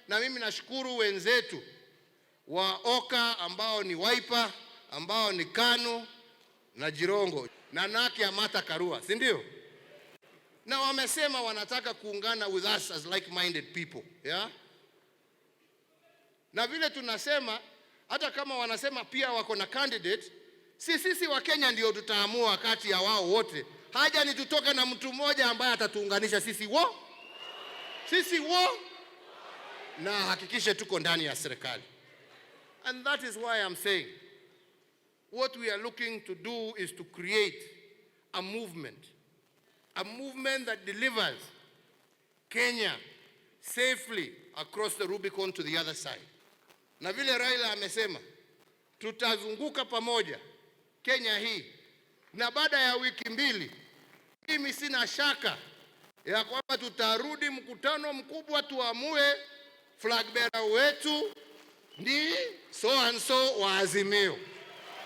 na mimi nashukuru wenzetu wa Oka ambao ni Wiper, ambao ni KANU na Jirongo na Naki ya Martha Karua, si ndio? Na wamesema wanataka kuungana with us as like-minded people, yeah? Na vile tunasema, hata kama wanasema pia wako na candidate, sisi wa Kenya ndio tutaamua kati ya wao wote. Haja ni tutoke na mtu mmoja ambaye atatuunganisha sisi na hakikishe tuko ndani ya serikali. And that is why I'm saying what we are looking to do is to create a movement that delivers Kenya safely across the Rubicon to the other side. Na vile Raila amesema, tutazunguka pamoja Kenya hii, na baada ya wiki mbili, mimi sina shaka ya kwamba tutarudi mkutano mkubwa tuamue flag bearer wetu ni so and so wa Azimio.